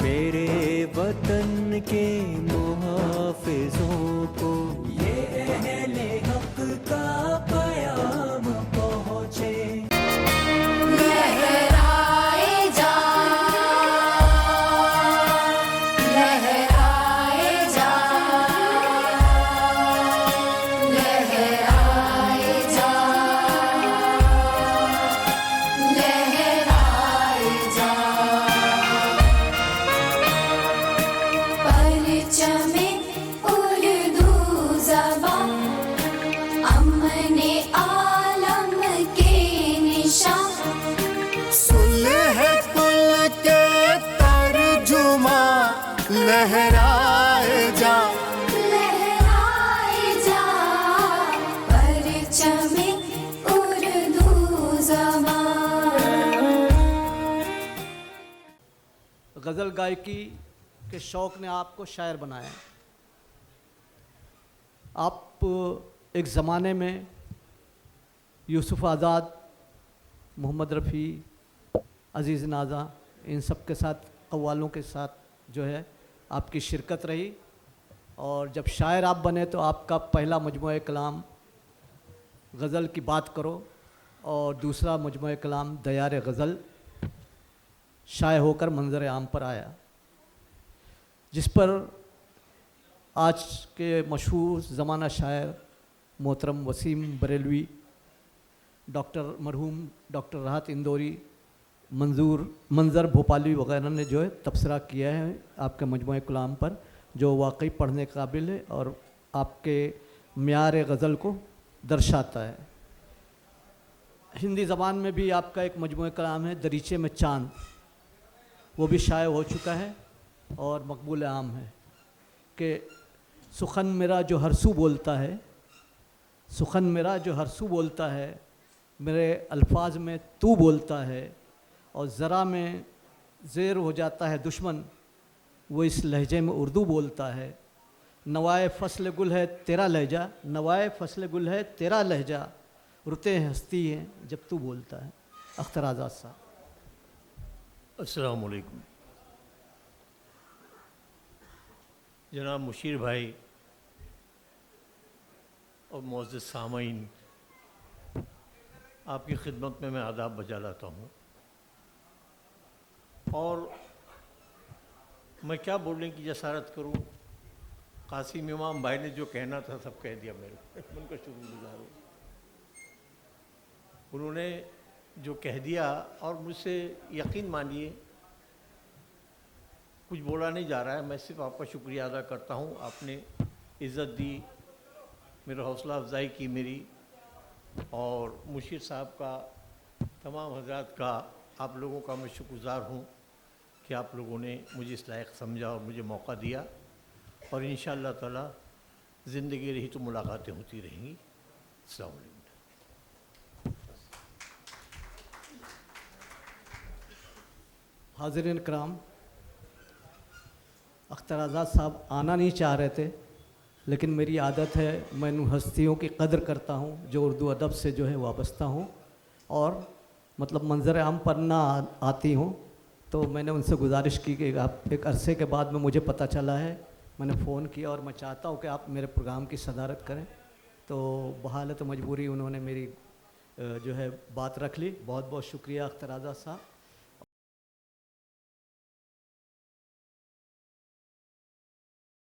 मेरे वतन के मुहाफिजों को ये अहले हक का पयाम पहुँचे। लहराए जा, लहराए जा, लहराए जा, लहराए जा। परचमे उर्दू ज़बान अमने आलम के निशान। सुलह कुल के तर्जुमा लहराए जा, लहराए जा, परचमे उर्दू ज़बान। गज़ल गायकी के शौक़ ने आपको शायर बनाया। आप एक ज़माने में यूसुफ़ आज़ाद, मोहम्मद रफ़ी, अज़ीज़ नाज़ा, इन सब के साथ, कव्वालों के साथ जो है आपकी शिरकत रही। और जब शायर आप बने तो आपका पहला मजमूआ कलाम गज़ल की बात करो और दूसरा मजमूआ कलाम दयार गज़ल शाये होकर मंज़र आम पर आया, जिस पर आज के मशहूर ज़माना शायर मोहतरम वसीम बरेलवी, डॉक्टर मरहूम डॉक्टर राहत इंदौरी, मंज़र भोपाली वग़ैरह ने जो है तबसरा किया है आपके मजमूए कलाम पर, जो वाकई पढ़ने काबिल है और आपके म्यार गज़ल को दर्शाता है। हिंदी ज़बान में भी आपका एक मजमूए कलाम है दरीचे में चाँद, वो भी शाये हो चुका है और मकबूल आम है कि सुखन मेरा जो हर सू बोलता है, सुखन मेरा जो हर सू बोलता है, मेरे अल्फाज में तू बोलता है, और ज़रा में ज़ेर हो जाता है दुश्मन, वो इस लहजे में उर्दू बोलता है। नवाए फ़स्ल गुल है तेरा लहजा, नवाए फ़स्ल गुल है तेरा लहजा, रुते हंसती हैं जब तू बोलता है। अख्तर आज़ाद साहब। अस्सलाम वालेकुम। जनाब मुशीर भाई और मोअज़्ज़ज़ सामईन, आपकी खिदमत में मैं आदाब बजा लाता हूँ। और मैं क्या बोलने की जसारत करूँ, कासिम इमाम भाई ने जो कहना था सब कह दिया मेरे को। उनका शुक्रगुज़ार हूँ, उन्होंने जो कह दिया। और मुझसे यकीन मानिए कुछ बोला नहीं जा रहा है, मैं सिर्फ आपका शुक्रिया अदा करता हूँ। आपने इज़्ज़त दी, मेरा हौसला अफजाई की मेरी, और मुशीर साहब का, तमाम हजरात का, आप लोगों का मैं शुक्रगुज़ार हूँ कि आप लोगों ने मुझे इस लायक समझा और मुझे मौका दिया। और इंशाअल्लाह ताला ज़िंदगी रही तो मुलाकातें होती रहेंगी। अस्सलाम वालेकुम। हाज़रीन कराम, अख्तर आज़ाद साहब आना नहीं चाह रहे थे, लेकिन मेरी आदत है, मैं उन हस्तियों की कदर करता हूँ जो उर्दू अदब से जो है वाबस्ता हूँ और मतलब मंज़र आम पर ना आती हूँ। तो मैंने उनसे गुजारिश की कि आप, एक अरसे के बाद में मुझे पता चला है, मैंने फ़ोन किया और मैं चाहता हूँ कि आप मेरे प्रोग्राम की सदारत करें। तो बहालत मजबूरी उन्होंने मेरी जो है बात रख ली। बहुत बहुत शुक्रिया अख्तर आज़ाद साहब।